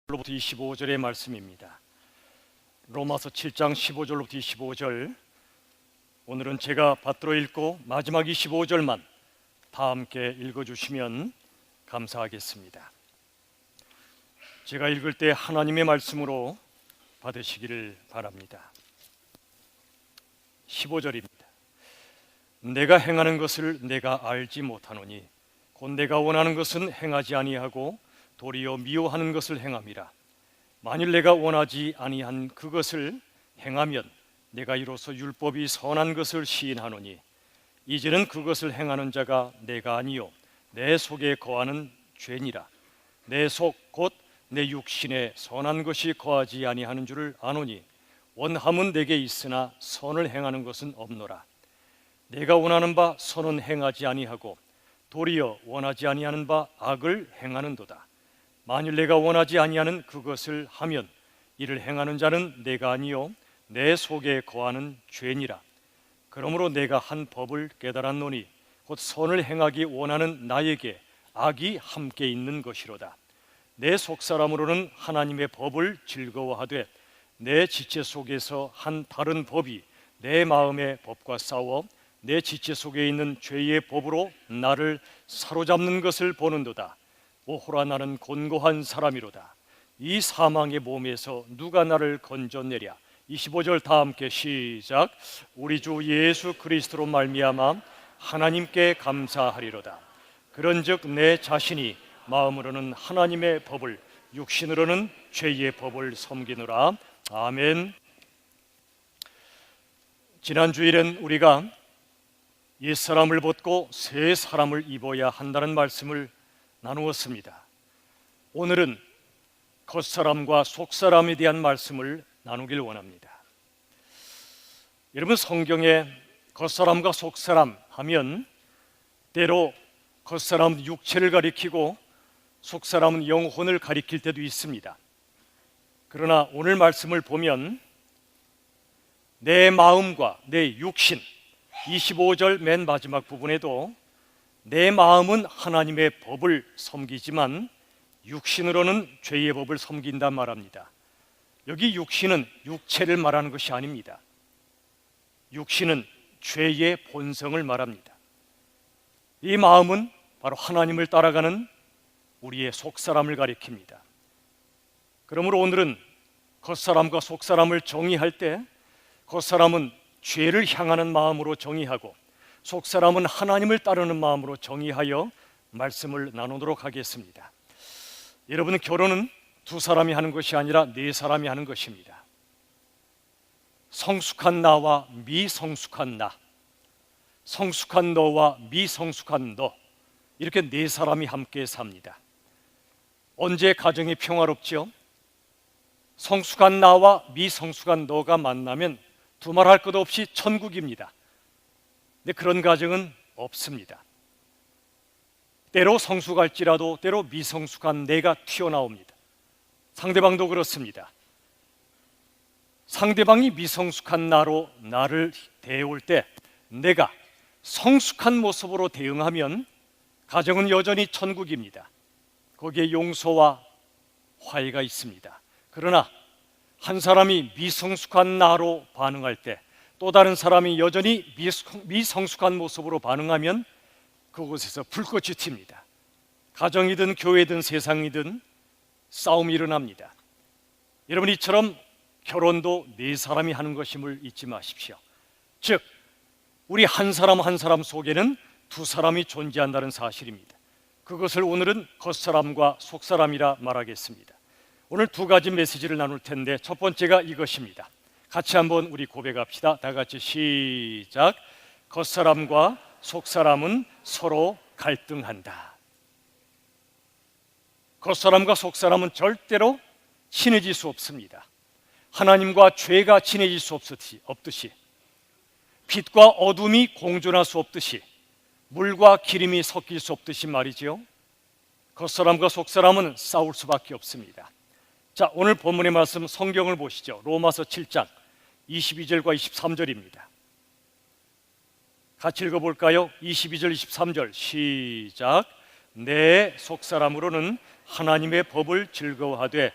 로부터 25절의 말씀입니다. 로마서 7장 15절로부터 25절, 오늘은 제가 받들어 읽고 마지막 25절만 다 함께 읽어주시면 감사하겠습니다. 제가 읽을 때 하나님의 말씀으로 받으시기를 바랍니다. 15절입니다. 내가 행하는 것을 내가 알지 못하노니 곧 내가 원하는 것은 행하지 아니하고 도리어 미워하는 것을 행함이라. 만일 내가 원하지 아니한 그것을 행하면 내가 이로써 율법이 선한 것을 시인하노니 이제는 그것을 행하는 자가 내가 아니요 내 속에 거하는 죄니라. 내 속 곧 내 육신에 선한 것이 거하지 아니하는 줄을 아노니 원함은 내게 있으나 선을 행하는 것은 없노라. 내가 원하는 바 선은 행하지 아니하고 도리어 원하지 아니하는 바 악을 행하는도다. 만일 내가 원하지 아니하는 그것을 하면 이를 행하는 자는 내가 아니요 내 속에 거하는 죄니라. 그러므로 내가 한 법을 깨달았노니 곧 선을 행하기 원하는 나에게 악이 함께 있는 것이로다. 내 속사람으로는 하나님의 법을 즐거워하되 내 지체 속에서 한 다른 법이 내 마음의 법과 싸워 내 지체 속에 있는 죄의 법으로 나를 사로잡는 것을 보는도다. 오호라, 나는 곤고한 사람이로다. 이 사망의 몸에서 누가 나를 건져내랴. 25절 다 함께 시작. 우리 주 예수 그리스도로 말미암아 하나님께 감사하리로다. 그런즉 내 자신이 마음으로는 하나님의 법을, 육신으로는 죄의 법을 섬기노라. 아멘. 지난 주일엔 우리가 옛사람을 벗고 새 사람을 입어야 한다는 말씀을 나누었습니다. 오늘은 겉사람과 속사람에 대한 말씀을 나누길 원합니다. 여러분, 성경에 겉사람과 속사람 하면 때로 겉사람은 육체를 가리키고 속사람은 영혼을 가리킬 때도 있습니다. 그러나 오늘 말씀을 보면 내 마음과 내 육신, 25절 맨 마지막 부분에도 내 마음은 하나님의 법을 섬기지만 육신으로는 죄의 법을 섬긴다 말합니다. 여기 육신은 육체를 말하는 것이 아닙니다. 육신은 죄의 본성을 말합니다. 이 마음은 바로 하나님을 따라가는 우리의 속사람을 가리킵니다. 그러므로 오늘은 겉사람과 속사람을 정의할 때 겉사람은 죄를 향하는 마음으로 정의하고 속사람은 하나님을 따르는 마음으로 정의하여 말씀을 나누도록 하겠습니다. 여러분, 결혼은 두 사람이 하는 것이 아니라 네 사람이 하는 것입니다. 성숙한 나와 미성숙한 나, 성숙한 너와 미성숙한 너, 이렇게 네 사람이 함께 삽니다. 언제 가정이 평화롭지요? 성숙한 나와 미성숙한 너가 만나면 두말할 것 없이 천국입니다. 근데 그런 가정은 없습니다. 때로 성숙할지라도 때로 미성숙한 내가 튀어나옵니다. 상대방도 그렇습니다. 상대방이 미성숙한 나로 나를 대해올 때 내가 성숙한 모습으로 대응하면 가정은 여전히 천국입니다. 거기에 용서와 화해가 있습니다. 그러나 한 사람이 미성숙한 나로 반응할 때 또 다른 사람이 여전히 미성숙한 모습으로 반응하면 그곳에서 불꽃이 튑니다. 가정이든 교회든 세상이든 싸움이 일어납니다. 여러분, 이처럼 결혼도 네 사람이 하는 것임을 잊지 마십시오. 즉, 우리 한 사람 한 사람 속에는 두 사람이 존재한다는 사실입니다. 그것을 오늘은 겉사람과 속사람이라 말하겠습니다. 오늘 두 가지 메시지를 나눌 텐데 첫 번째가 이것입니다. 같이 한번 우리 고백합시다. 다 같이 시작. 겉사람과 속사람은 서로 갈등한다. 겉사람과 속사람은 절대로 친해질 수 없습니다. 하나님과 죄가 친해질 수 없듯이, 빛과 어둠이 공존할 수 없듯이, 물과 기름이 섞일 수 없듯이 말이죠. 겉사람과 속사람은 싸울 수밖에 없습니다. 자, 오늘 본문의 말씀 성경을 보시죠. 로마서 7장 22절과 23절입니다. 같이 읽어볼까요? 22절 23절 시작. 내 속사람으로는 하나님의 법을 즐거워하되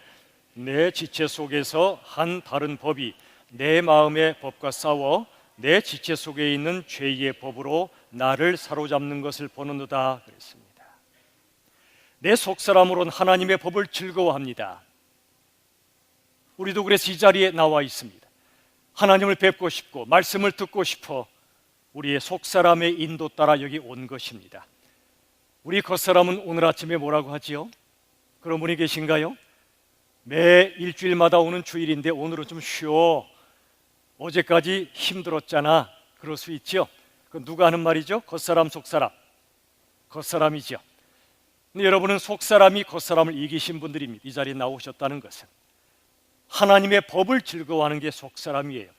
내 지체 속에서 한 다른 법이 내 마음의 법과 싸워 내 지체 속에 있는 죄의 법으로 나를 사로잡는 것을 보는도다 그랬습니다. 내 속사람으로는 하나님의 법을 즐거워합니다. 우리도 그래서 이 자리에 나와 있습니다. 하나님을 뵙고 싶고 말씀을 듣고 싶어 우리의 속사람의 인도 따라 여기 온 것입니다. 우리 겉사람은 오늘 아침에 뭐라고 하지요? 그런 분이 계신가요? 매 일주일마다 오는 주일인데 오늘은 좀 쉬어. 어제까지 힘들었잖아. 그럴 수 있죠. 그 누가 하는 말이죠? 겉사람 속사람. 겉사람이죠. 근데 여러분은 속사람이 겉사람을 이기신 분들입니다. 이 자리에 나오셨다는 것은 하나님의 법을 즐거워하는 게 속사람이에요.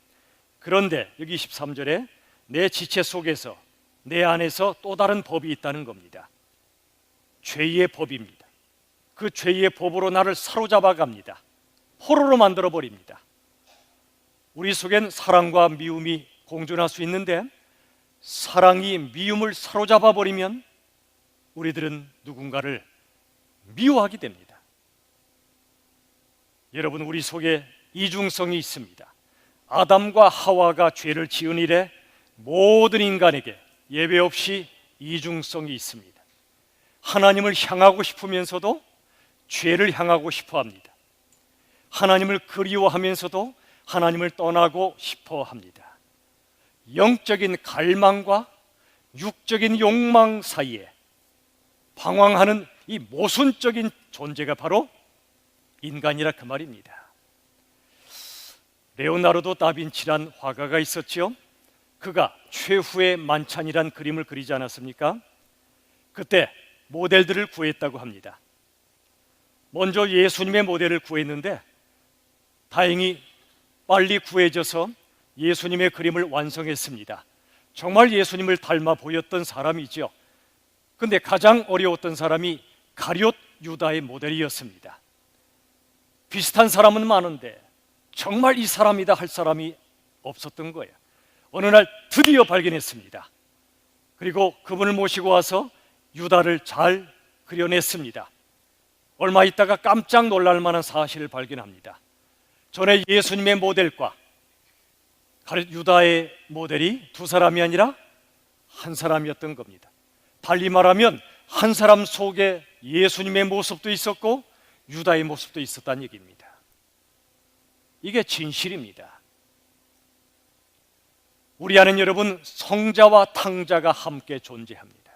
그런데 여기 23절에 내 지체 속에서 내 안에서 또 다른 법이 있다는 겁니다. 죄의 법입니다. 그 죄의 법으로 나를 사로잡아 갑니다. 포로로 만들어 버립니다. 우리 속엔 사랑과 미움이 공존할 수 있는데 사랑이 미움을 사로잡아 버리면 우리들은 누군가를 미워하게 됩니다. 여러분, 우리 속에 이중성이 있습니다. 아담과 하와가 죄를 지은 이래 모든 인간에게 예외 없이 이중성이 있습니다. 하나님을 향하고 싶으면서도 죄를 향하고 싶어 합니다. 하나님을 그리워하면서도 하나님을 떠나고 싶어 합니다. 영적인 갈망과 육적인 욕망 사이에 방황하는 이 모순적인 존재가 바로 인간이라 그 말입니다. 레오나르도 다빈치란 화가가 있었지요. 그가 최후의 만찬이란 그림을 그리지 않았습니까? 그때 모델들을 구했다고 합니다. 먼저 예수님의 모델을 구했는데 다행히 빨리 구해져서 예수님의 그림을 완성했습니다. 정말 예수님을 닮아 보였던 사람이죠. 근데 가장 어려웠던 사람이 가룟 유다의 모델이었습니다. 비슷한 사람은 많은데 정말 이 사람이다 할 사람이 없었던 거예요. 어느 날 드디어 발견했습니다. 그리고 그분을 모시고 와서 유다를 잘 그려냈습니다. 얼마 있다가 깜짝 놀랄 만한 사실을 발견합니다. 전에 예수님의 모델과 유다의 모델이 두 사람이 아니라 한 사람이었던 겁니다. 달리 말하면 한 사람 속에 예수님의 모습도 있었고 유다의 모습도 있었다는 얘기입니다. 이게 진실입니다. 우리 안엔 여러분 성자와 탕자가 함께 존재합니다.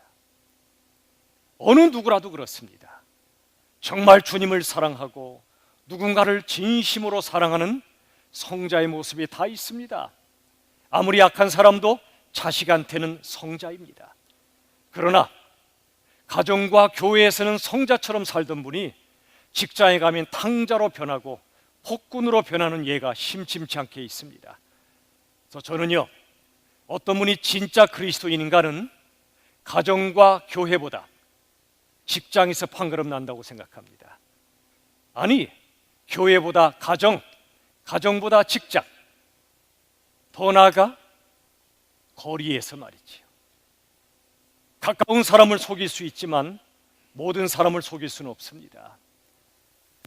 어느 누구라도 그렇습니다. 정말 주님을 사랑하고 누군가를 진심으로 사랑하는 성자의 모습이 다 있습니다. 아무리 악한 사람도 자식한테는 성자입니다. 그러나 가정과 교회에서는 성자처럼 살던 분이 직장에 가면 탕자로 변하고 폭군으로 변하는 예가 심심치 않게 있습니다. 그래서 저는요, 어떤 분이 진짜 그리스도인인가는 가정과 교회보다 직장에서 판가름 난다고 생각합니다. 아니, 교회보다 가정, 가정보다 직장, 더 나아가 거리에서 말이지요. 가까운 사람을 속일 수 있지만 모든 사람을 속일 수는 없습니다.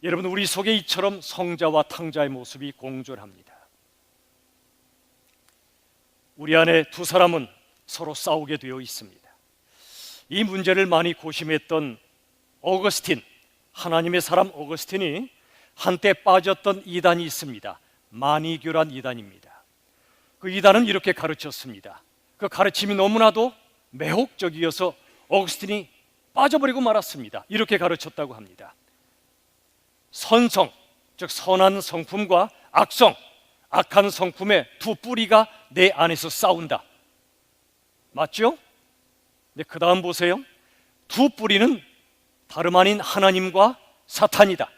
여러분, 우리 속에 이처럼 성자와 탕자의 모습이 공존합니다. 우리 안에 두 사람은 서로 싸우게 되어 있습니다. 이 문제를 많이 고심했던 어거스틴, 하나님의 사람 어거스틴이 한때 빠졌던 이단이 있습니다. 마니교란 이단입니다. 그 이단은 이렇게 가르쳤습니다. 그 가르침이 너무나도 매혹적이어서 어거스틴이 빠져버리고 말았습니다. 이렇게 가르쳤다고 합니다. 선성, 즉 선한 성품과 악성, 악한 성품의 두 뿌리가 내 안에서 싸운다. 맞죠? 근데 그 다음 보세요. 두 뿌리는 다름 아닌 하나님과 사탄이다.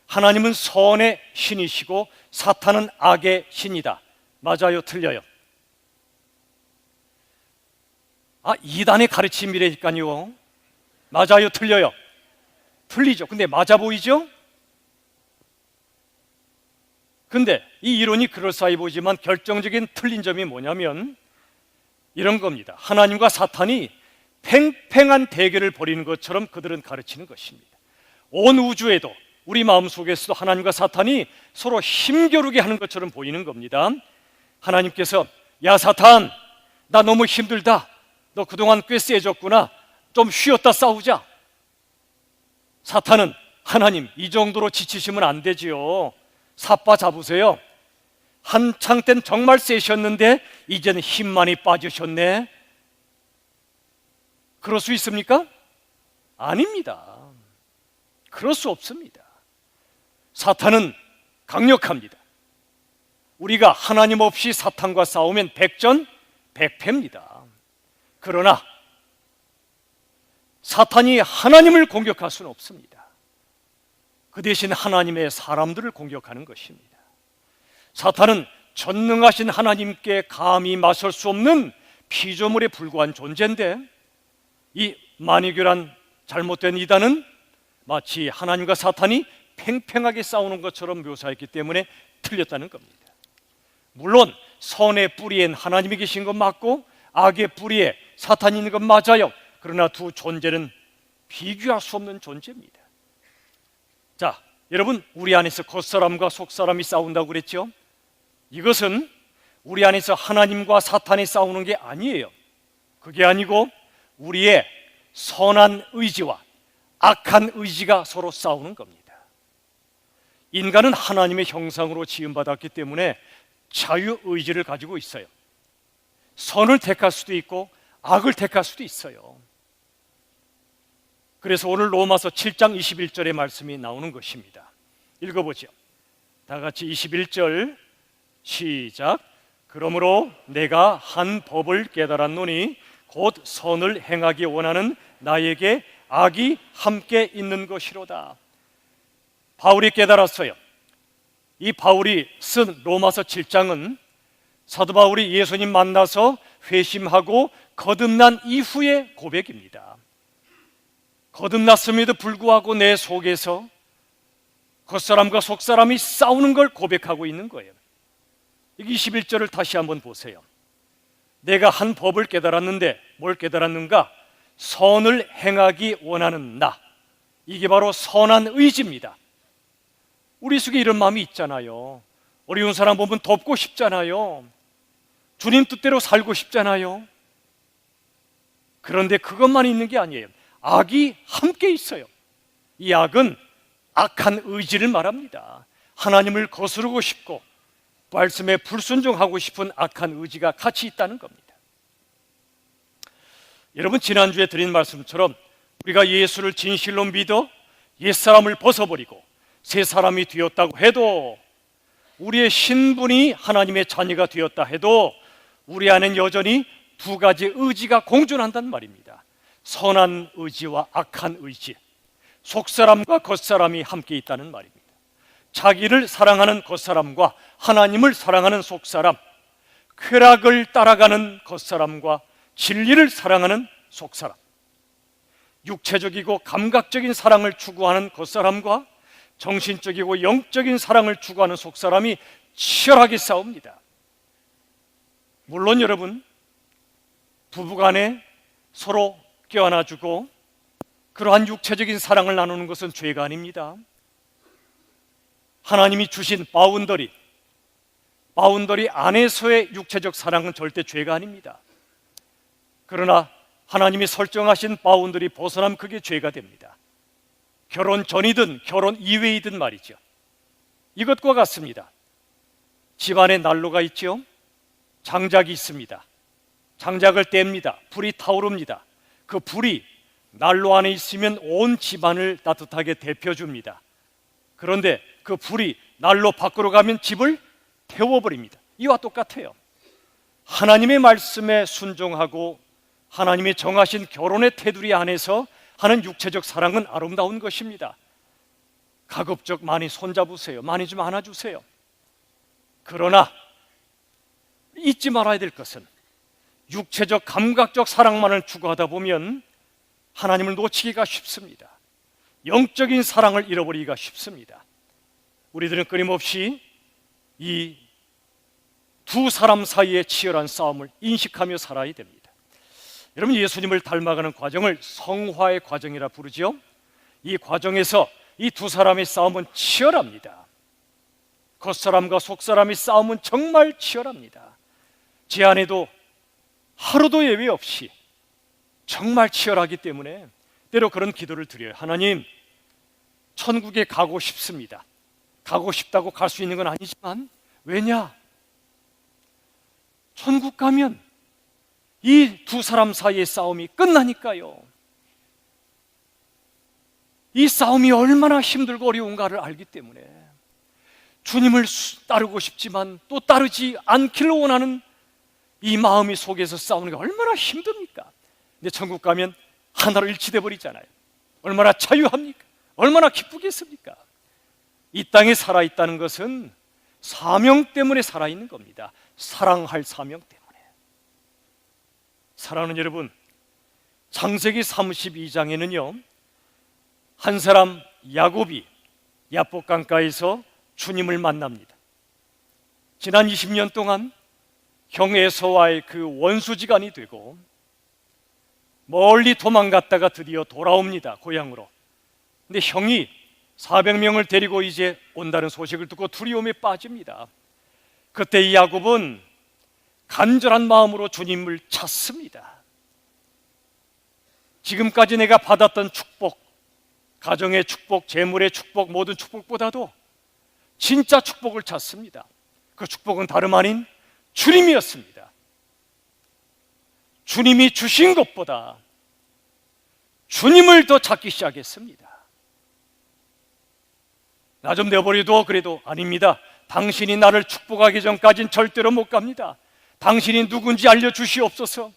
하나님은 선의 신이시고 사탄은 악의 신이다. 맞아요, 틀려요? 이단의 가르침이라니까요. 맞아요, 틀려요? 틀리죠. 근데 맞아 보이죠? 근데 이 이론이 그럴싸해 보이지만 결정적인 틀린 점이 뭐냐면 이런 겁니다. 하나님과 사탄이 팽팽한 대결을 벌이는 것처럼 그들은 가르치는 것입니다. 온 우주에도 우리 마음속에서도 하나님과 사탄이 서로 힘겨루게 하는 것처럼 보이는 겁니다. 하나님께서 야 사탄, 나 너무 힘들다, 너 그동안 꽤 세졌구나, 좀 쉬었다 싸우자. 사탄은 하나님 이 정도로 지치시면 안 되지요, 삿바 잡으세요. 한창 땐 정말 세셨는데 이제는 힘 많이 빠지셨네. 그럴 수 있습니까? 아닙니다. 그럴 수 없습니다. 사탄은 강력합니다. 우리가 하나님 없이 사탄과 싸우면 백전백패입니다. 그러나 사탄이 하나님을 공격할 수는 없습니다. 그 대신 하나님의 사람들을 공격하는 것입니다. 사탄은 전능하신 하나님께 감히 맞설 수 없는 피조물에 불과한 존재인데, 이 마니교란 잘못된 이단은 마치 하나님과 사탄이 팽팽하게 싸우는 것처럼 묘사했기 때문에 틀렸다는 겁니다. 물론 선의 뿌리엔 하나님이 계신 건 맞고 악의 뿌리에 사탄이 있는 건 맞아요. 그러나 두 존재는 비교할 수 없는 존재입니다. 자, 여러분, 우리 안에서 겉사람과 속사람이 싸운다고 그랬죠? 이것은 우리 안에서 하나님과 사탄이 싸우는 게 아니에요. 그게 아니고 우리의 선한 의지와 악한 의지가 서로 싸우는 겁니다. 인간은 하나님의 형상으로 지음받았기 때문에 자유의지를 가지고 있어요. 선을 택할 수도 있고 악을 택할 수도 있어요. 그래서 오늘 로마서 7장 21절의 말씀이 나오는 것입니다. 읽어보죠. 다 같이 21절 시작. 그러므로 내가 한 법을 깨달았노니 곧 선을 행하기 원하는 나에게 악이 함께 있는 것이로다. 바울이 깨달았어요. 이 바울이 쓴 로마서 7장은 사도 바울이 예수님 만나서 회심하고 거듭난 이후의 고백입니다. 거듭났음에도 불구하고 내 속에서 겉사람과 속사람이 싸우는 걸 고백하고 있는 거예요. 21절을 다시 한번 보세요. 내가 한 법을 깨달았는데 뭘 깨달았는가? 선을 행하기 원하는 나. 이게 바로 선한 의지입니다. 우리 속에 이런 마음이 있잖아요. 어려운 사람 보면 돕고 싶잖아요. 주님 뜻대로 살고 싶잖아요. 그런데 그것만 있는 게 아니에요. 악이 함께 있어요. 이 악은 악한 의지를 말합니다. 하나님을 거스르고 싶고 말씀에 불순종하고 싶은 악한 의지가 같이 있다는 겁니다. 여러분, 지난주에 드린 말씀처럼 우리가 예수를 진실로 믿어 옛사람을 벗어버리고 새 사람이 되었다고 해도, 우리의 신분이 하나님의 자녀가 되었다 해도 우리 안엔 여전히 두 가지 의지가 공존한단 말입니다. 선한 의지와 악한 의지, 속사람과 겉사람이 함께 있다는 말입니다. 자기를 사랑하는 겉사람과 하나님을 사랑하는 속사람, 쾌락을 따라가는 겉사람과 진리를 사랑하는 속사람, 육체적이고 감각적인 사랑을 추구하는 겉사람과 정신적이고 영적인 사랑을 추구하는 속사람이 치열하게 싸웁니다. 물론 여러분, 부부간에 서로 껴안아주고 그러한 육체적인 사랑을 나누는 것은 죄가 아닙니다. 하나님이 주신 바운더리 안에서의 육체적 사랑은 절대 죄가 아닙니다. 그러나 하나님이 설정하신 바운더리 벗어나면 그게 죄가 됩니다. 결혼 전이든 결혼 이외이든 말이죠. 이것과 같습니다. 집안에 난로가 있죠. 장작이 있습니다. 장작을 뗍니다. 불이 타오릅니다. 그 불이 난로 안에 있으면 온 집안을 따뜻하게 데펴줍니다. 그런데 그 불이 난로 밖으로 가면 집을 태워버립니다. 이와 똑같아요. 하나님의 말씀에 순종하고 하나님이 정하신 결혼의 테두리 안에서 하는 육체적 사랑은 아름다운 것입니다. 가급적 많이 손잡으세요. 많이 좀 안아주세요. 그러나 잊지 말아야 될 것은, 육체적 감각적 사랑만을 추구하다 보면 하나님을 놓치기가 쉽습니다. 영적인 사랑을 잃어버리기가 쉽습니다. 우리들은 끊임없이 이 두 사람 사이의 치열한 싸움을 인식하며 살아야 됩니다. 여러분, 예수님을 닮아가는 과정을 성화의 과정이라 부르죠. 이 과정에서 이 두 사람의 싸움은 치열합니다. 겉사람과 속사람의 싸움은 정말 치열합니다. 제 안에도 하루도 예외 없이 정말 치열하기 때문에 때로 그런 기도를 드려요. 하나님, 천국에 가고 싶습니다. 가고 싶다고 갈 수 있는 건 아니지만, 왜냐? 천국 가면 이 두 사람 사이의 싸움이 끝나니까요. 이 싸움이 얼마나 힘들고 어려운가를 알기 때문에 주님을 따르고 싶지만 또 따르지 않기를 원하는 이 마음이 속에서 싸우는 게 얼마나 힘듭니까? 근데 천국 가면 하나로 일치돼 버리잖아요. 얼마나 자유합니까? 얼마나 기쁘겠습니까? 이 땅에 살아있다는 것은 사명 때문에 살아있는 겁니다. 사랑할 사명 때문에. 사랑하는 여러분, 창세기 32장에는요 한 사람 야곱이 야복강가에서 주님을 만납니다. 지난 20년 동안 형 에서와의 그 원수지간이 되고 멀리 도망갔다가 드디어 돌아옵니다. 고향으로. 근데 형이 400명을 데리고 이제 온다는 소식을 듣고 두려움에 빠집니다. 그때 이 야곱은 간절한 마음으로 주님을 찾습니다. 지금까지 내가 받았던 축복, 가정의 축복, 재물의 축복, 모든 축복보다도 진짜 축복을 찾습니다. 그 축복은 다름 아닌 주님이었습니다. 주님이 주신 것보다 주님을 더 찾기 시작했습니다. 나 좀 내버려둬 그래도 아닙니다. 당신이 나를 축복하기 전까진 절대로 못 갑니다. 당신이 누군지 알려주시옵소서.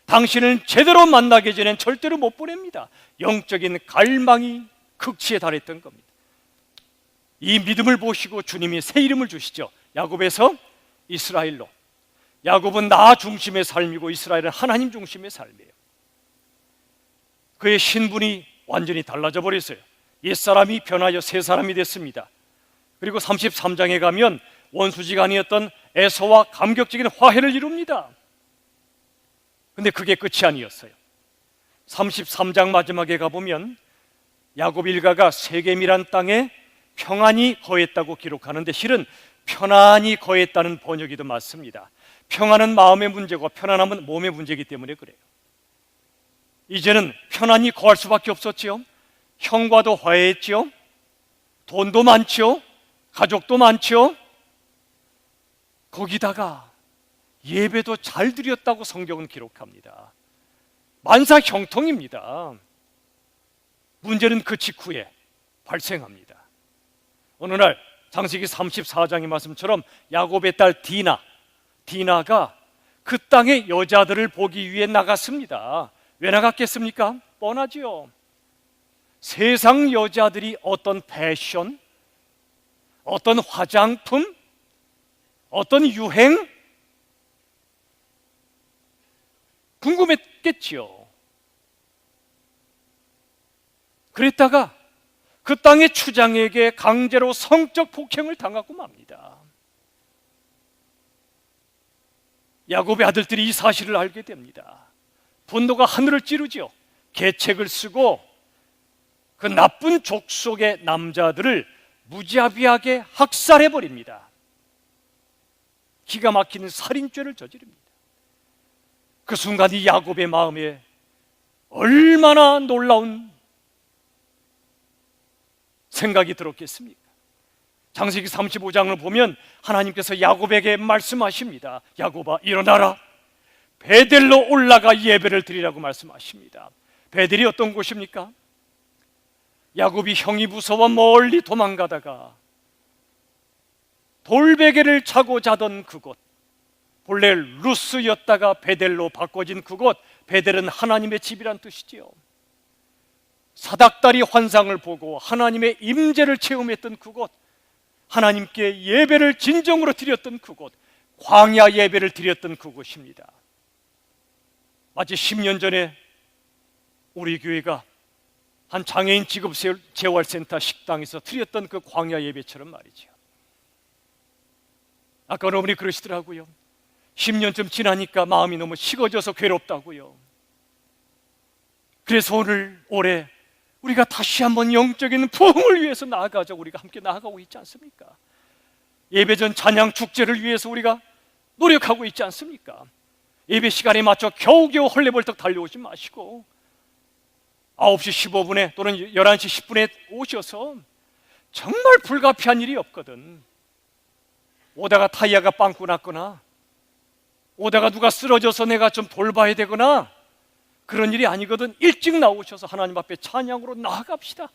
당신을 제대로 만나기 전엔 절대로 못 보냅니다. 영적인 갈망이 극치에 달했던 겁니다. 이 믿음을 보시고 주님이 새 이름을 주시죠. 야곱에서 이스라엘로. 야곱은 나 중심의 삶이고 이스라엘은 하나님 중심의 삶이에요. 그의 신분이 완전히 달라져 버렸어요. 옛사람이 변하여 새 사람이 됐습니다. 그리고 33장에 가면 원수지간이었던 에서와 감격적인 화해를 이룹니다. 근데 그게 끝이 아니었어요. 33장 마지막에 가보면 야곱 일가가 세겜이란 땅에 평안이 거했다고 기록하는데 실은 편안히 거했다는 번역이 더 맞습니다. 평안은 마음의 문제고 편안함은 몸의 문제이기 때문에 그래요. 이제는 편안히 거할 수밖에 없었지요. 형과도 화해했지요. 돈도 많지요. 가족도 많지요. 거기다가 예배도 잘 드렸다고 성경은 기록합니다. 만사 형통입니다. 문제는 그 직후에 발생합니다. 어느 날 창세기 34장의 말씀처럼 야곱의 딸 디나가 그 땅의 여자들을 보기 위해 나갔습니다. 왜 나갔겠습니까? 뻔하지요. 세상 여자들이 어떤 패션, 어떤 화장품, 어떤 유행 궁금했겠지요. 그랬다가 그 땅의 추장에게 강제로 성적 폭행을 당하고 맙니다. 야곱의 아들들이 이 사실을 알게 됩니다. 분노가 하늘을 찌르죠. 계책을 쓰고 그 나쁜 족속의 남자들을 무자비하게 학살해버립니다. 기가 막히는 살인죄를 저지릅니다. 그 순간 이 야곱의 마음에 얼마나 놀라운 생각이 들었겠습니까? 창세기 35장을 보면 하나님께서 야곱에게 말씀하십니다. 야곱아 일어나라, 베델로 올라가 예배를 드리라고 말씀하십니다. 베델이 어떤 곳입니까? 야곱이 형이 무서워 멀리 도망가다가 돌베개를 차고 자던 그곳, 본래 루스였다가 베델로 바꿔진 그곳, 베델은 하나님의 집이란 뜻이지요. 사닥다리 환상을 보고 하나님의 임재를 체험했던 그곳, 하나님께 예배를 진정으로 드렸던 그곳, 광야 예배를 드렸던 그곳입니다. 마치 10년 전에 우리 교회가 한 장애인 직업재활센터 식당에서 드렸던 그 광야 예배처럼 말이죠. 아까 어머니 그러시더라고요. 10년쯤 지나니까 마음이 너무 식어져서 괴롭다고요. 그래서 올해 우리가 다시 한번 영적인 부흥을 위해서 나아가자 우리가 함께 나아가고 있지 않습니까? 예배전 찬양 축제를 위해서 우리가 노력하고 있지 않습니까? 예배 시간에 맞춰 겨우겨우 헐레벌떡 달려오지 마시고 9시 15분에 또는 11시 10분에 오셔서 정말 불가피한 일이 없거든. 오다가 타이어가 빵꾸 났거나 오다가 누가 쓰러져서 내가 좀 돌봐야 되거나 그런 일이 아니거든. 일찍 나오셔서 하나님 앞에 찬양으로 나아갑시다.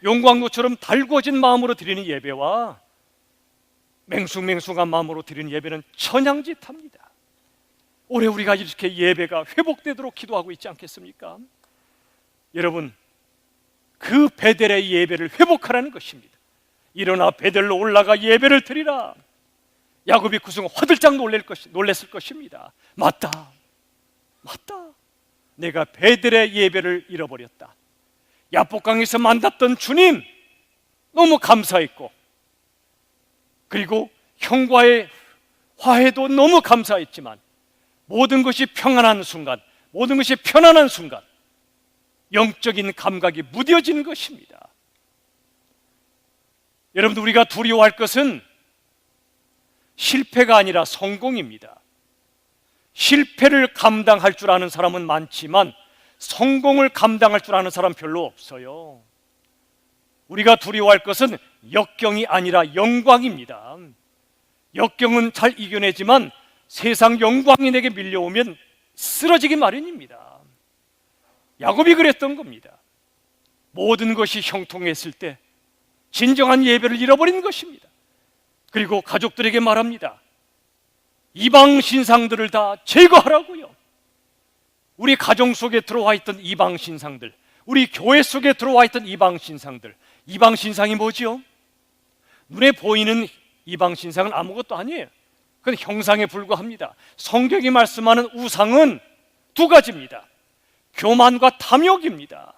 용광로처럼 달궈진 마음으로 드리는 예배와 맹숭맹숭한 마음으로 드리는 예배는 천양짓합니다. 올해 우리가 이렇게 예배가 회복되도록 기도하고 있지 않겠습니까? 여러분, 그 베델의 예배를 회복하라는 것입니다. 일어나 베델로 올라가 예배를 드리라. 야곱이 그 순간 화들짝 놀랬을 것입니다. 맞다. 내가 베델의 예배를 잃어버렸다. 야복강에서 만났던 주님 너무 감사했고, 그리고 형과의 화해도 너무 감사했지만 모든 것이 평안한 순간, 모든 것이 편안한 순간 영적인 감각이 무뎌지는 것입니다. 여러분들, 우리가 두려워할 것은 실패가 아니라 성공입니다. 실패를 감당할 줄 아는 사람은 많지만 성공을 감당할 줄 아는 사람 별로 없어요. 우리가 두려워할 것은 역경이 아니라 영광입니다. 역경은 잘 이겨내지만 세상 영광이 내게 밀려오면 쓰러지기 마련입니다. 야곱이 그랬던 겁니다. 모든 것이 형통했을 때 진정한 예배를 잃어버린 것입니다. 그리고 가족들에게 말합니다. 이방 신상들을 다 제거하라고요. 우리 가정 속에 들어와 있던 이방 신상들, 우리 교회 속에 들어와 있던 이방 신상들. 이방 신상이 뭐지요? 눈에 보이는 이방 신상은 아무것도 아니에요. 그건 형상에 불과합니다. 성경이 말씀하는 우상은 두 가지입니다. 교만과 탐욕입니다.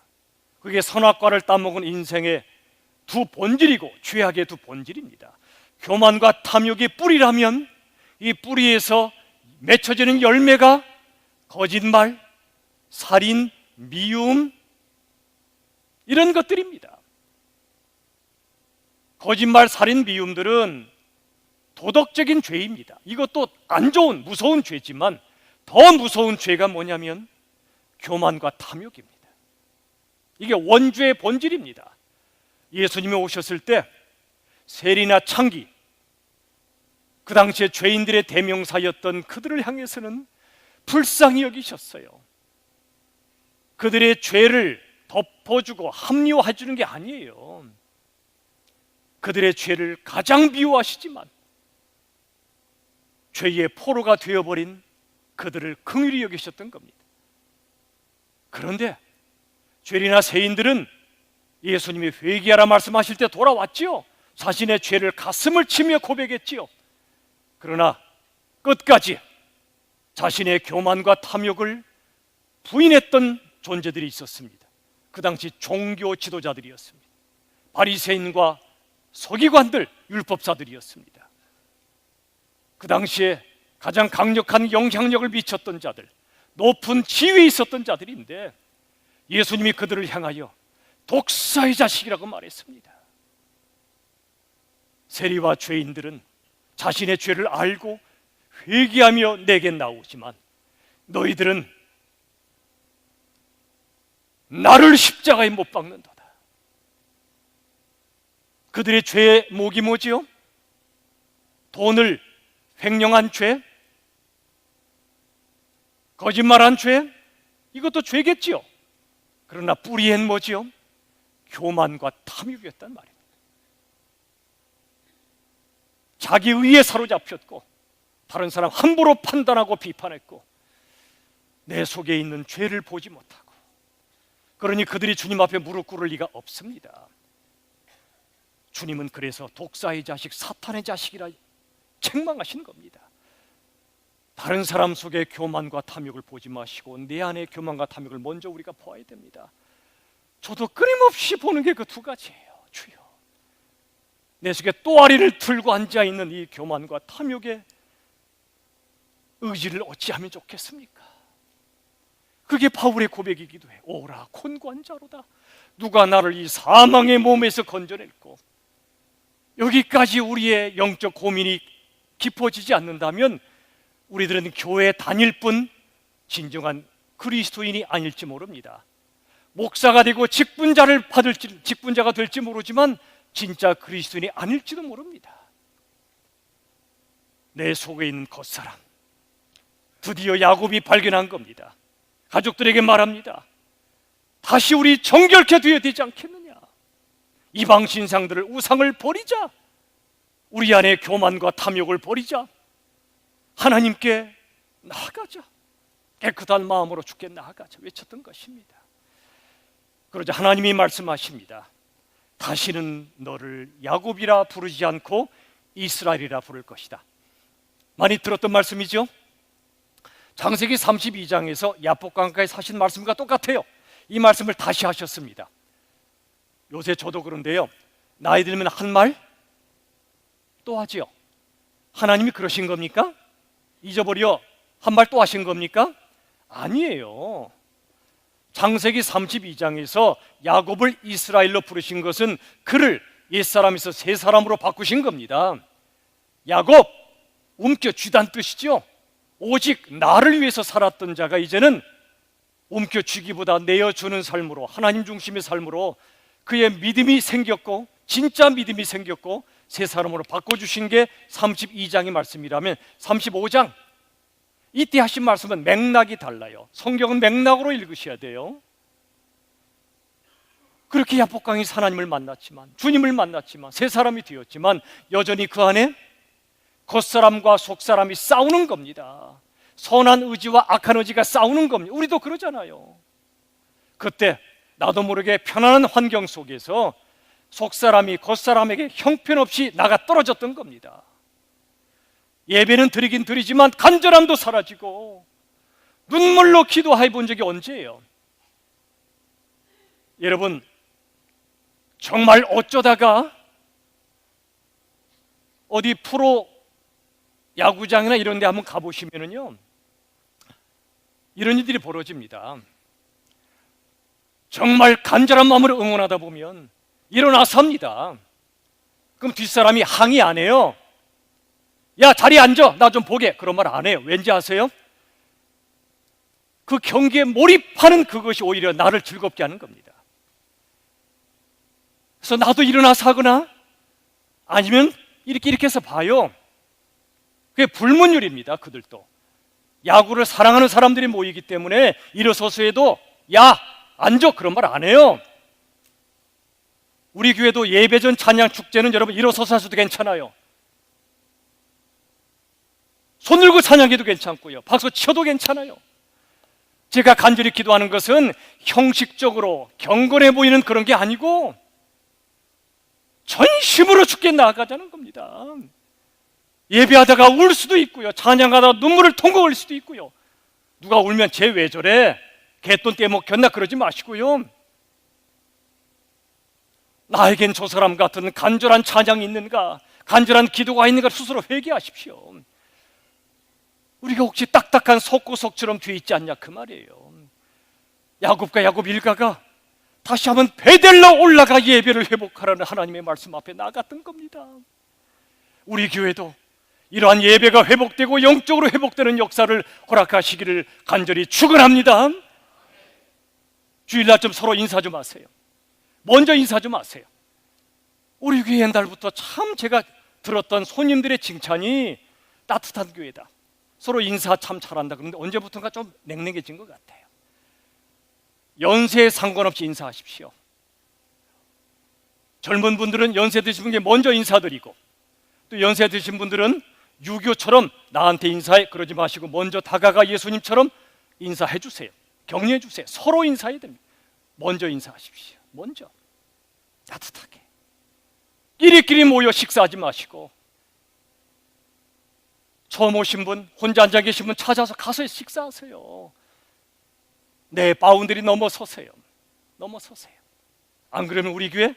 그게 선악과를 따먹은 인생의 두 본질이고 죄악의 두 본질입니다. 교만과 탐욕이 뿌리라면 이 뿌리에서 맺혀지는 열매가 거짓말, 살인, 미움 이런 것들입니다. 거짓말, 살인, 미움들은 도덕적인 죄입니다. 이것도 안 좋은, 무서운 죄지만 더 무서운 죄가 뭐냐면 교만과 탐욕입니다. 이게 원죄의 본질입니다. 예수님이 오셨을 때 세리나 창기, 그 당시에 죄인들의 대명사였던 그들을 향해서는 불쌍히 여기셨어요. 그들의 죄를 덮어주고 합리화해 주는 게 아니에요. 그들의 죄를 가장 미워하시지만 죄의 포로가 되어버린 그들을 긍휼히 여기셨던 겁니다. 그런데 죄인이나 세인들은 예수님이 회개하라 말씀하실 때 돌아왔지요. 자신의 죄를 가슴을 치며 고백했지요. 그러나 끝까지 자신의 교만과 탐욕을 부인했던 존재들이 있었습니다. 그 당시 종교 지도자들이었습니다. 바리새인과 서기관들, 율법사들이었습니다. 그 당시에 가장 강력한 영향력을 미쳤던 자들, 높은 지위에 있었던 자들인데 예수님이 그들을 향하여 독사의 자식이라고 말했습니다. 세리와 죄인들은 자신의 죄를 알고 회개하며 내게 나오지만 너희들은 나를 십자가에 못 박는도다. 그들의 죄의 목이 뭐지요? 돈을 횡령한 죄, 거짓말한 죄, 이것도 죄겠지요. 그러나 뿌리엔 뭐지요? 교만과 탐욕이었단 말입니다. 자기 의에 사로잡혔고 다른 사람 함부로 판단하고 비판했고 내 속에 있는 죄를 보지 못하고, 그러니 그들이 주님 앞에 무릎 꿇을 리가 없습니다. 주님은 그래서 독사의 자식, 사탄의 자식이라 책망하시는 겁니다. 다른 사람 속에 교만과 탐욕을 보지 마시고 내 안에 교만과 탐욕을 먼저 우리가 보아야 됩니다. 저도 끊임없이 보는 게 그 두 가지예요. 주여, 내 속에 또아리를 들고 앉아있는 이 교만과 탐욕의 의지를 어찌하면 좋겠습니까? 그게 바울의 고백이기도 해. 오라 콘관자로다. 누가 나를 이 사망의 몸에서 건져낼꼬. 여기까지 우리의 영적 고민이 깊어지지 않는다면 우리들은 교회 다닐 뿐 진정한 그리스도인이 아닐지 모릅니다. 목사가 되고 직분자가 될지 모르지만 진짜 그리스도인이 아닐지도 모릅니다. 내 속에 있는 겉사람, 드디어 야곱이 발견한 겁니다. 가족들에게 말합니다. 다시 우리 정결케 되어야 되지 않겠느냐. 이방 신상들을, 우상을 버리자. 우리 안에 교만과 탐욕을 버리자. 하나님께 나아가자. 깨끗한 마음으로 주께 나아가자 외쳤던 것입니다. 그러자 하나님이 말씀하십니다. 다시는 너를 야곱이라 부르지 않고 이스라엘이라 부를 것이다. 많이 들었던 말씀이죠. 창세기 32장에서 야복강가에 사신 말씀과 똑같아요. 이 말씀을 다시 하셨습니다. 요새 저도 그런데요, 나이 들면 한 말 또 하지요. 하나님이 그러신 겁니까? 잊어버려 한 말 또 하신 겁니까? 아니에요. 창세기 32장에서 야곱을 이스라엘로 부르신 것은 그를 옛사람에서 새 사람으로 바꾸신 겁니다. 야곱, 움켜쥐단 뜻이죠. 오직 나를 위해서 살았던 자가 이제는 움켜쥐기보다 내어주는 삶으로, 하나님 중심의 삶으로 그의 믿음이 생겼고, 진짜 믿음이 생겼고 새 사람으로 바꿔주신 게 32장의 말씀이라면 35장, 이때 하신 말씀은 맥락이 달라요. 성경은 맥락으로 읽으셔야 돼요. 그렇게 야복강이 하나님을 만났지만, 주님을 만났지만, 새 사람이 되었지만 여전히 그 안에 겉사람과 속사람이 싸우는 겁니다. 선한 의지와 악한 의지가 싸우는 겁니다. 우리도 그러잖아요. 그때 나도 모르게 편안한 환경 속에서 속사람이 겉사람에게 형편없이 나가 떨어졌던 겁니다. 예배는 드리긴 드리지만 간절함도 사라지고 눈물로 기도해 본 적이 언제예요? 여러분, 정말 어쩌다가 어디 프로 야구장이나 이런 데 한번 가보시면은요, 이런 일들이 벌어집니다. 정말 간절한 마음으로 응원하다 보면 일어나서 합니다. 그럼 뒷사람이 항의 안 해요. 야, 자리에 앉아, 나 좀 보게. 그런 말 안 해요. 왠지 아세요? 그 경기에 몰입하는 그것이 오히려 나를 즐겁게 하는 겁니다. 그래서 나도 일어나서 하거나 아니면 이렇게 해서 봐요. 그게 불문율입니다. 그들도 야구를 사랑하는 사람들이 모이기 때문에 일어서서 해도 야, 앉아, 그런 말 안 해요. 우리 교회도 예배전 찬양 축제는 여러분 일어서서 하셔도 괜찮아요. 손 들고 찬양해도 괜찮고요, 박수 쳐도 괜찮아요. 제가 간절히 기도하는 것은 형식적으로 경건해 보이는 그런 게 아니고 전심으로 주께 나아가자는 겁니다. 예배하다가 울 수도 있고요, 찬양하다가 눈물을 통곡 흘릴 수도 있고요. 누가 울면 쟤 왜 저래, 개돈 떼먹혔나 그러지 마시고요. 나에겐 저 사람 같은 간절한 찬양이 있는가, 간절한 기도가 있는가 스스로 회개하십시오. 우리가 혹시 딱딱한 석고석처럼 돼 있지 않냐 그 말이에요. 야곱과 야곱 일가가 다시 한번 베델로 올라가 예배를 회복하라는 하나님의 말씀 앞에 나갔던 겁니다. 우리 교회도 이러한 예배가 회복되고 영적으로 회복되는 역사를 허락하시기를 간절히 축원합니다. 주일날 좀 서로 인사 좀 하세요. 먼저 인사 좀 하세요. 우리 교회 옛날부터 참 제가 들었던 손님들의 칭찬이 따뜻한 교회다, 서로 인사 참 잘한다. 그런데 언제부턴가 좀 냉랭해진 것 같아요. 연세에 상관없이 인사하십시오. 젊은 분들은 연세 드신 분께 먼저 인사드리고, 또 연세 드신 분들은 유교처럼 나한테 인사해 그러지 마시고 먼저 다가가 예수님처럼 인사해 주세요. 격려해 주세요. 서로 인사해야 됩니다. 먼저 인사하십시오. 먼저 따뜻하게. 끼리끼리 모여 식사하지 마시고, 처음 오신 분, 혼자 앉아 계신 분 찾아서 가서 식사하세요. 내 바운더리 넘어서세요. 안 그러면 우리 교회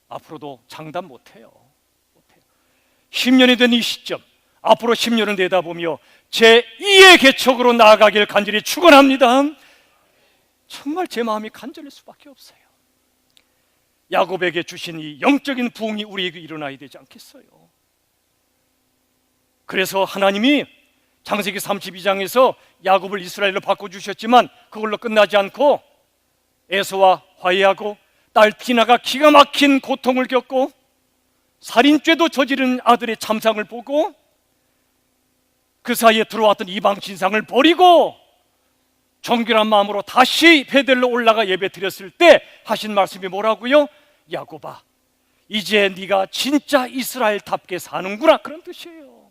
앞으로도 장담 못해요. 10년이 된 이 시점, 앞으로 10년을 내다보며 제2의 개척으로 나아가길 간절히 축원합니다. 정말 제 마음이 간절할 수밖에 없어요. 야곱에게 주신 이 영적인 부흥이 우리에게 일어나야 되지 않겠어요? 그래서 하나님이 창세기 32장에서 야곱을 이스라엘로 바꿔주셨지만 그걸로 끝나지 않고 에서와 화해하고 딸 디나가 기가 막힌 고통을 겪고 살인죄도 저지른 아들의 참상을 보고 그 사이에 들어왔던 이방 신상을 버리고 정결한 마음으로 다시 베델로 올라가 예배 드렸을 때 하신 말씀이 뭐라고요? 야곱아, 이제 네가 진짜 이스라엘답게 사는구나, 그런 뜻이에요.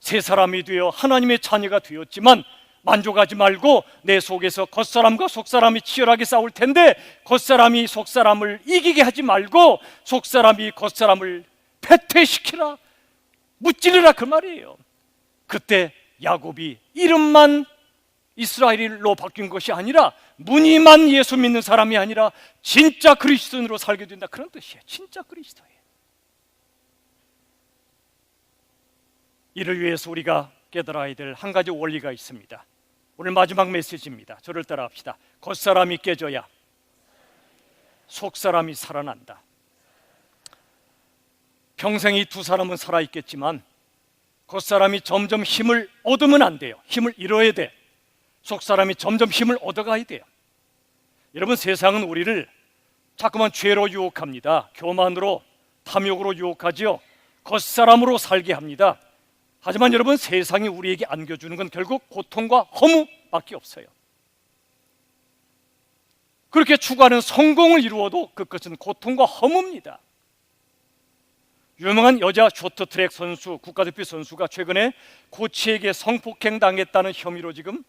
새 사람이 되어 하나님의 자녀가 되었지만 만족하지 말고 내 속에서 겉사람과 속사람이 치열하게 싸울 텐데 겉사람이 속사람을 이기게 하지 말고 속사람이 겉사람을 패퇴시키라, 무찌르라, 그 말이에요. 그때 야곱이 이름만 이스라엘로 바뀐 것이 아니라 무늬만 예수 믿는 사람이 아니라 진짜 그리스도인으로 살게 된다, 그런 뜻이에요. 진짜 그리스도예요. 이를 위해서 우리가 깨달아야 될 한 가지 원리가 있습니다. 오늘 마지막 메시지입니다. 저를 따라합시다. 겉사람이 깨져야 속사람이 살아난다. 평생 이 두 사람은 살아있겠지만 겉사람이 점점 힘을 얻으면 안 돼요. 힘을 잃어야 돼. 속사람이 점점 힘을 얻어가야 돼요. 여러분, 세상은 우리를 자꾸만 죄로 유혹합니다. 교만으로, 탐욕으로 유혹하지요. 겉사람으로 살게 합니다. 하지만 여러분, 세상이 우리에게 안겨주는 건 결국 고통과 허무밖에 없어요. 그렇게 추구하는 성공을 이루어도 그것은 고통과 허무입니다. 유명한 여자 쇼트트랙 선수, 국가대표 선수가 최근에 코치에게 성폭행 당했다는 혐의로 지금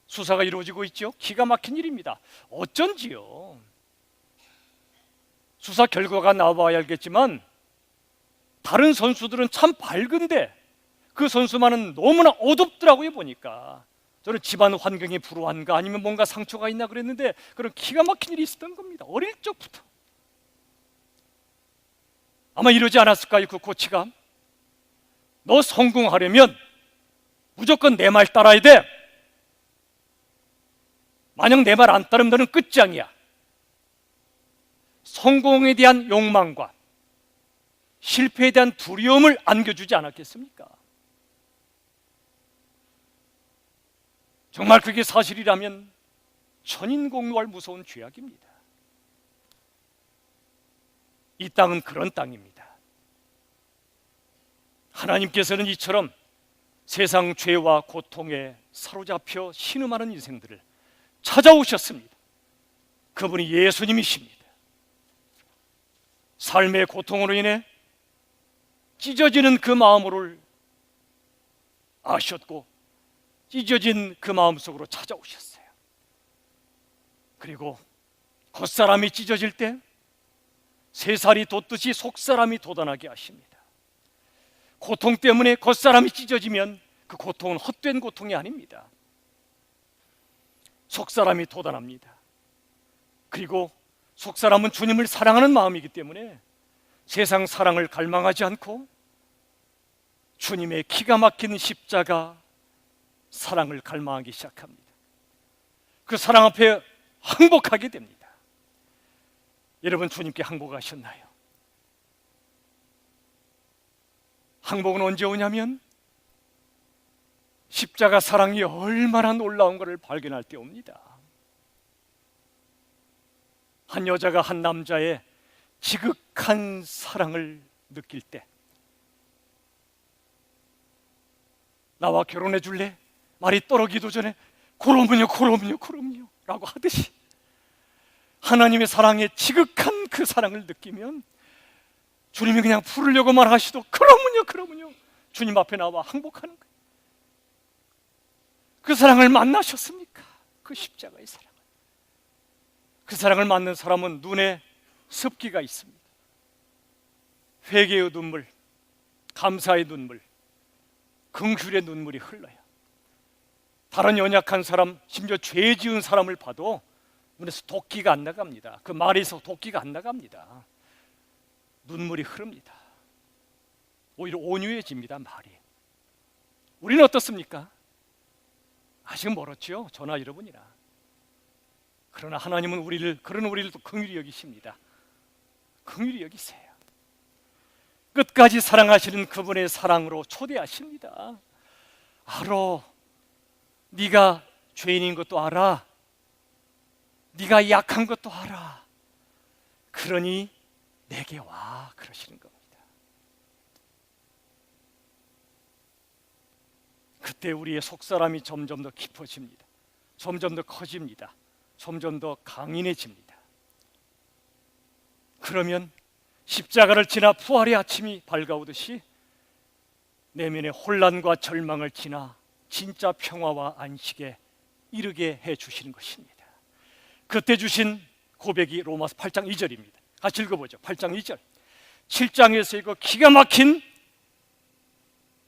수사가 이루어지고 있죠. 기가 막힌 일입니다. 어쩐지요, 수사 결과가 나와야 알겠지만 다른 선수들은 참 밝은데 그 선수만은 너무나 어둡더라고요. 보니까 저는 집안 환경이 불우한가 아니면 뭔가 상처가 있나 그랬는데 그런 기가 막힌 일이 있었던 겁니다. 어릴 적부터. 아마 이러지 않았을까요? 그 코치가 너 성공하려면 무조건 내 말 따라야 돼. 만약 내 말 안 따르면 너는 끝장이야. 성공에 대한 욕망과 실패에 대한 두려움을 안겨주지 않았겠습니까? 정말 그게 사실이라면 천인공노할 무서운 죄악입니다. 이 땅은 그런 땅입니다. 하나님께서는 이처럼 세상 죄와 고통에 사로잡혀 신음하는 인생들을 찾아오셨습니다. 그분이 예수님이십니다. 삶의 고통으로 인해 찢어지는 그 마음을 아셨고 찢어진 그 마음속으로 찾아오셨어요. 그리고 겉사람이 찢어질 때 새살이 돋듯이 속사람이 돋아나게 하십니다. 고통 때문에 겉사람이 찢어지면 그 고통은 헛된 고통이 아닙니다. 속사람이 돋아납니다. 그리고 속사람은 주님을 사랑하는 마음이기 때문에 세상 사랑을 갈망하지 않고 주님의 기가 막힌 십자가 사랑을 갈망하기 시작합니다. 그 사랑 앞에 항복하게 됩니다. 여러분, 주님께 항복하셨나요? 항복은 언제 오냐면 십자가 사랑이 얼마나 놀라운 것을 발견할 때 옵니다. 한 여자가 한 남자의 지극한 사랑을 느낄 때 나와 결혼해 줄래? 말이 떨어지기도 전에 그러면요 라고 하듯이 하나님의 사랑에 지극한 그 사랑을 느끼면 주님이 그냥 부르려고만 하시도 그러면요 주님 앞에 나와 항복하는 거예요. 그 사랑을 만나셨습니까? 그 십자가의 사랑을. 그 사랑을 만난 사람은 눈에 습기가 있습니다. 회개의 눈물, 감사의 눈물, 긍휼의 눈물이 흘러요. 다른 연약한 사람, 심지어 죄 지은 사람을 봐도 눈에서 도끼가 안 나갑니다. 그 말에서 도끼가 안 나갑니다. 눈물이 흐릅니다. 오히려 온유해집니다, 말이. 우리는 어떻습니까? 아직 멀었죠. 저나 여러분이나. 그러나 하나님은 그런 우리를 또 긍휼히 여기십니다. 긍휼히 여기세요. 끝까지 사랑하시는 그분의 사랑으로 초대하십니다. 알아. 네가 죄인인 것도 알아. 네가 약한 것도 알아. 그러니 내게 와, 그러시는 겁니다. 그때 우리의 속사람이 점점 더 깊어집니다. 점점 더 커집니다. 점점 더 강인해집니다. 그러면 십자가를 지나 부활의 아침이 밝아오듯이 내면의 혼란과 절망을 지나 진짜 평화와 안식에 이르게 해 주시는 것입니다. 그때 주신 고백이 로마서 8장 2절입니다. 같이 읽어보죠. 8장 2절. 7장에서 이거 기가 막힌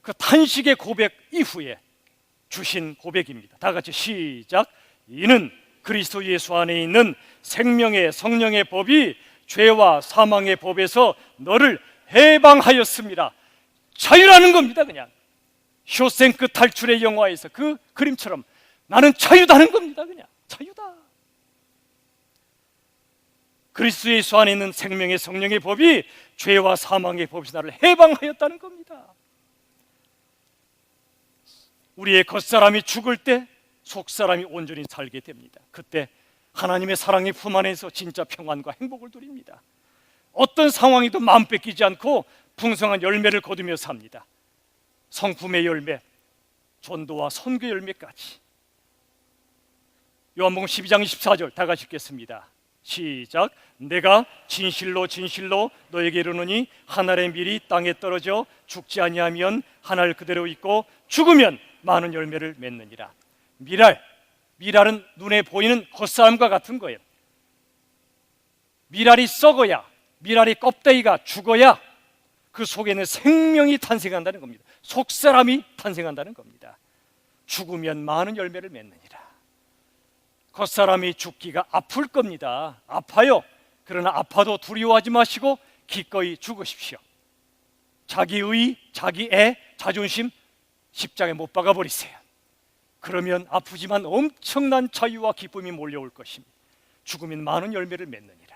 그 탄식의 고백 이후에 주신 고백입니다. 다 같이 시작. 이는 그리스도 예수 안에 있는 생명의 성령의 법이 죄와 사망의 법에서 너를 해방하였습니다. 자유라는 겁니다. 그냥 쇼생크 탈출의 영화에서 그 그림처럼 나는 자유다는 겁니다. 그냥 자유다. 그리스도 예수 안에 있는 생명의 성령의 법이 죄와 사망의 법에서 나를 해방하였다는 겁니다. 우리의 겉사람이 죽을 때 속사람이 온전히 살게 됩니다. 그때 하나님의 사랑의 품 안에서 진짜 평안과 행복을 누립니다. 어떤 상황이도 마음 뺏기지 않고 풍성한 열매를 거두며 삽니다. 성품의 열매, 전도와 선교 열매까지. 요한복음 12장 24절 다 같이 읽겠습니다. 시작. 내가 진실로 진실로 너에게 이르노니 한 알의 밀이 땅에 떨어져 죽지 아니하면 한 알 그대로 있고 죽으면 많은 열매를 맺느니라. 밀알은 눈에 보이는 겉사람과 같은 거예요. 밀알이 썩어야, 밀알이 껍데기가 죽어야 그 속에는 생명이 탄생한다는 겁니다. 속사람이 탄생한다는 겁니다. 죽으면 많은 열매를 맺느니라. 겉사람이 죽기가 아플 겁니다. 아파요. 그러나 아파도 두려워하지 마시고 기꺼이 죽으십시오. 자기의, 자기의 자존심 십자가에 못 박아버리세요. 그러면 아프지만 엄청난 자유와 기쁨이 몰려올 것입니다. 죽으면 많은 열매를 맺느니라.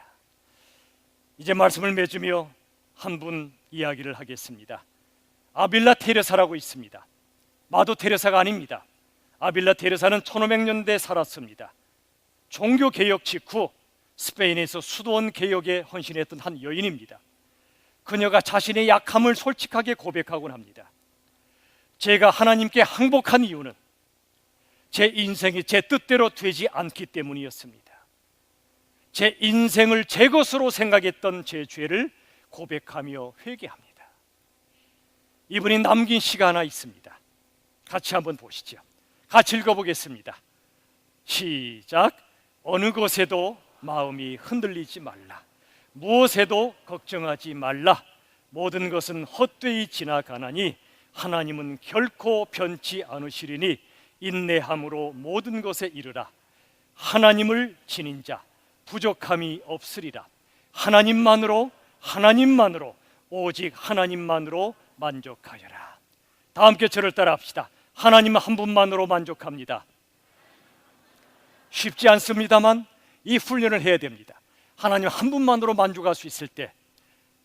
이제 말씀을 맺으며 한 분 이야기를 하겠습니다. 아빌라 테레사라고 있습니다. 마도 테레사가 아닙니다. 아빌라 테레사는 1500년대에 살았습니다. 종교개혁 직후 스페인에서 수도원 개혁에 헌신했던 한 여인입니다. 그녀가 자신의 약함을 솔직하게 고백하곤 합니다. 제가 하나님께 항복한 이유는 제 인생이 제 뜻대로 되지 않기 때문이었습니다. 제 인생을 제 것으로 생각했던 제 죄를 고백하며 회개합니다. 이분이 남긴 시가 하나 있습니다. 같이 한번 보시죠. 같이 읽어보겠습니다. 시작. 어느 것에도 마음이 흔들리지 말라. 무엇에도 걱정하지 말라. 모든 것은 헛되이 지나가나니 하나님은 결코 변치 않으시리니 인내함으로 모든 것에 이르라. 하나님을 지닌 자 부족함이 없으리라. 하나님만으로 오직 하나님만으로 만족하여라. 다 함께 저를 따라 합시다. 하나님 한 분만으로 만족합니다. 쉽지 않습니다만 이 훈련을 해야 됩니다. 하나님 한 분만으로 만족할 수 있을 때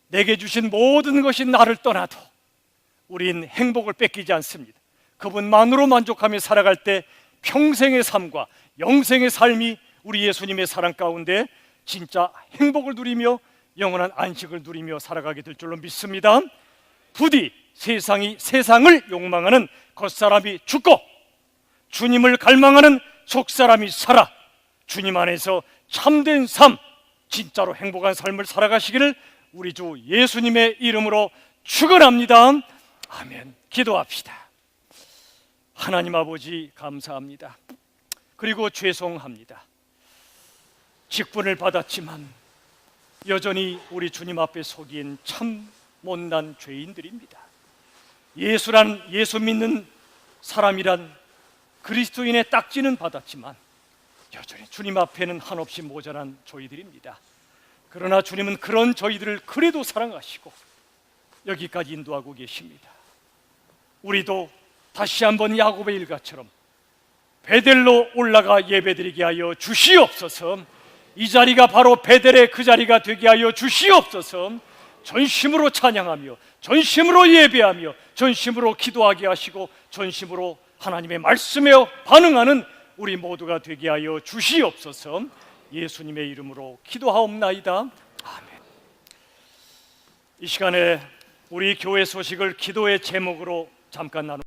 내게 주신 모든 것이 나를 떠나도 우린 행복을 뺏기지 않습니다. 그분만으로 만족하며 살아갈 때 평생의 삶과 영생의 삶이 우리 예수님의 사랑 가운데 진짜 행복을 누리며 영원한 안식을 누리며 살아가게 될 줄로 믿습니다. 부디 세상을 욕망하는 겉사람이 죽고 주님을 갈망하는 속사람이 살아 주님 안에서 참된 삶, 진짜로 행복한 삶을 살아가시기를 우리 주 예수님의 이름으로 축원합니다. 아멘. 기도합시다. 하나님 아버지 감사합니다. 그리고 죄송합니다. 직분을 받았지만 여전히 우리 주님 앞에 서기엔 참 못난 죄인들입니다. 예수 믿는 사람이란 그리스도인의 딱지는 받았지만 여전히 주님 앞에는 한없이 모자란 저희들입니다. 그러나 주님은 그런 저희들을 그래도 사랑하시고 여기까지 인도하고 계십니다. 우리도 다시 한번 야곱의 일가처럼 베델로 올라가 예배드리게 하여 주시옵소서. 이 자리가 바로 베델의 그 자리가 되게 하여 주시옵소서. 전심으로 찬양하며 전심으로 예배하며 전심으로 기도하게 하시고 전심으로 하나님의 말씀에 반응하는 우리 모두가 되게 하여 주시옵소서. 예수님의 이름으로 기도하옵나이다. 아멘. 이 시간에 우리 교회 소식을 기도의 제목으로 잠깐 나누